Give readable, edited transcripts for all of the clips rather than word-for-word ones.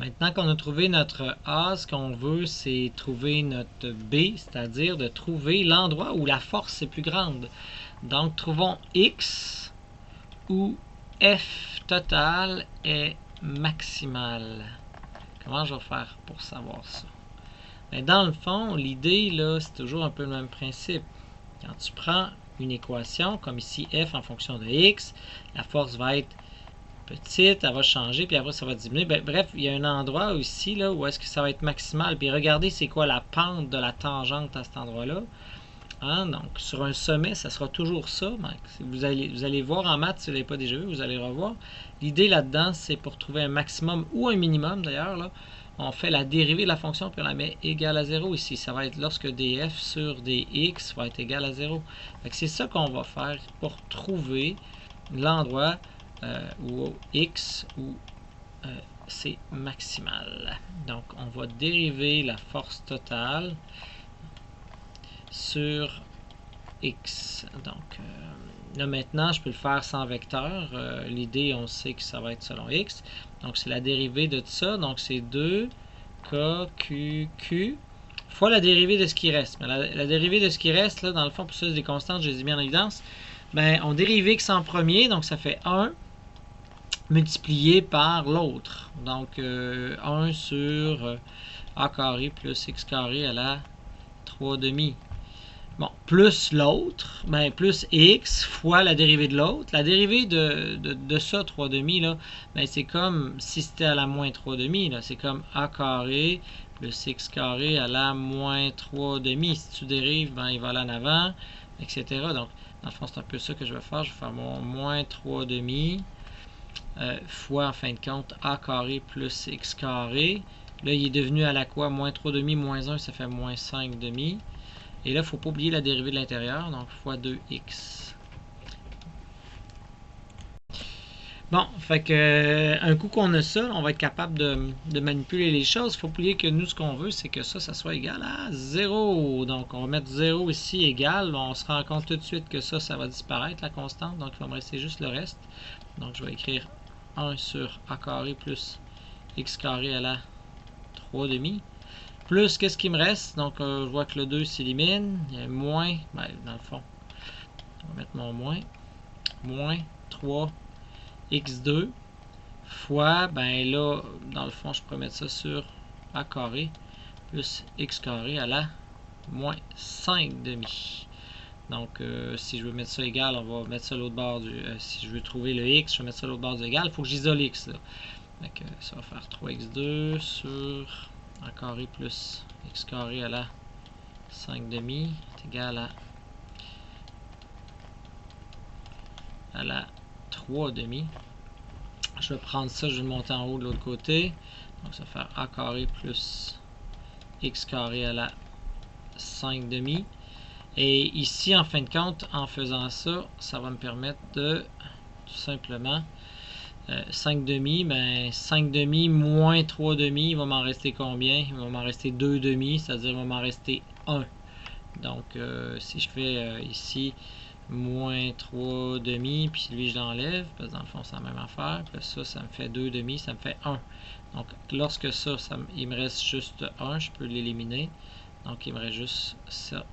Maintenant qu'on a trouvé notre A, ce qu'on veut, c'est trouver notre B, c'est-à-dire de trouver l'endroit où la force est plus grande. Donc, trouvons X où F total est maximal. Comment je vais faire pour savoir ça? Mais dans le fond, l'idée, là, c'est toujours un peu le même principe. Quand tu prends une équation, comme ici F en fonction de X, la force va être petite, elle va changer, puis après ça va diminuer. Bref, il y a un endroit ici là, où est-ce que ça va être maximal. Puis regardez c'est quoi la pente de la tangente à cet endroit-là. Hein? Donc, sur un sommet, ça sera toujours ça. Vous allez voir en maths, si vous ne l'avez pas déjà vu, vous allez revoir. L'idée là-dedans, c'est pour trouver un maximum ou un minimum d'ailleurs. Là, on fait la dérivée de la fonction, puis on la met égale à 0 ici. Ça va être lorsque df sur dx va être égal à 0. C'est ça qu'on va faire pour trouver l'endroit où x où c'est maximal. Donc, on va dériver la force totale sur x. Donc, là maintenant, je peux le faire sans vecteur. L'idée, on sait que ça va être selon x. Donc, c'est la dérivée de tout ça. Donc, c'est 2kqq fois la dérivée de ce qui reste. Mais la dérivée de ce qui reste, là, dans le fond, pour ça, c'est des constantes, je les ai mis en évidence. Ben, on dérive x en premier, donc ça fait 1 multiplié par l'autre. Donc, 1 sur a carré plus x carré à la 3 demi. Bon, plus l'autre, ben, plus x fois la dérivée de l'autre. La dérivée de ça, 3 demi, là, ben, c'est comme si c'était à la moins 3 demi. C'est comme a carré plus x carré à la moins 3 demi. Si tu dérives, ben, il va aller en avant, etc. Donc, dans le fond, c'est un peu ça que je vais faire. Je vais faire mon moins 3 demi. Fois en fin de compte a carré plus x carré. Là, il est devenu à la quoi? Moins 3 demi moins 1, ça fait moins 5 demi. Et là, il ne faut pas oublier la dérivée de l'intérieur, donc fois 2x. Bon, fait que un coup qu'on a ça, on va être capable de manipuler les choses. Il faut oublier que nous, ce qu'on veut, c'est que ça soit égal à 0. Donc, on va mettre 0 ici égal. On se rend compte tout de suite que ça va disparaître, la constante. Donc, il va me rester juste le reste. Donc, je vais écrire 1 sur a carré plus x carré à la 3 demi. Plus, qu'est-ce qui me reste? Donc, je vois que le 2 s'élimine. Il y a moins, ben, dans le fond, on va mettre mon moins. Moins 3x2 fois, ben là, dans le fond, je pourrais mettre ça sur a carré plus x carré à la moins 5 demi. Donc, si je veux mettre ça égal, on va mettre ça à l'autre bord du... si je veux trouver le x, je vais mettre ça à l'autre bord du égal. Il faut que j'isole x, là. Donc, ça va faire 3x2 sur a carré plus x carré à la 5 demi est égal à la 3 demi. Je vais prendre ça, je vais le monter en haut de l'autre côté. Donc, ça va faire a carré plus x carré à la 5 demi. Et ici, en fin de compte, en faisant ça, ça va me permettre de, tout simplement, 5 demi, ben 5 demi moins 3 demi, il va m'en rester combien? Il va m'en rester 2 demi, c'est-à-dire il va m'en rester 1. Donc, si je fais ici moins 3 demi, puis lui je l'enlève, parce que dans le fond c'est la même affaire, puis ça me fait 2 demi, ça me fait 1. Donc, lorsque ça il me reste juste 1, je peux l'éliminer. Donc, il me reste juste ça.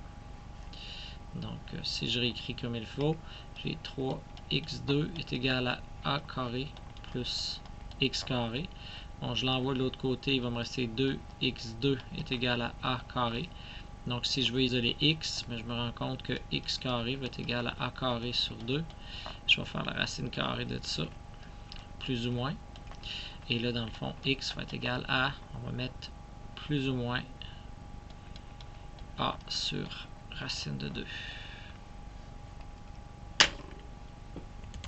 Donc, si je réécris comme il faut, j'ai 3x2 est égal à a carré plus x carré. Bon, je l'envoie de l'autre côté, il va me rester 2x2 est égal à a carré. Donc, si je veux isoler x, mais je me rends compte que x carré va être égal à a carré sur 2. Je vais faire la racine carrée de ça, plus ou moins. Et là, dans le fond, x va être égal à, on va mettre plus ou moins a sur racine de 2.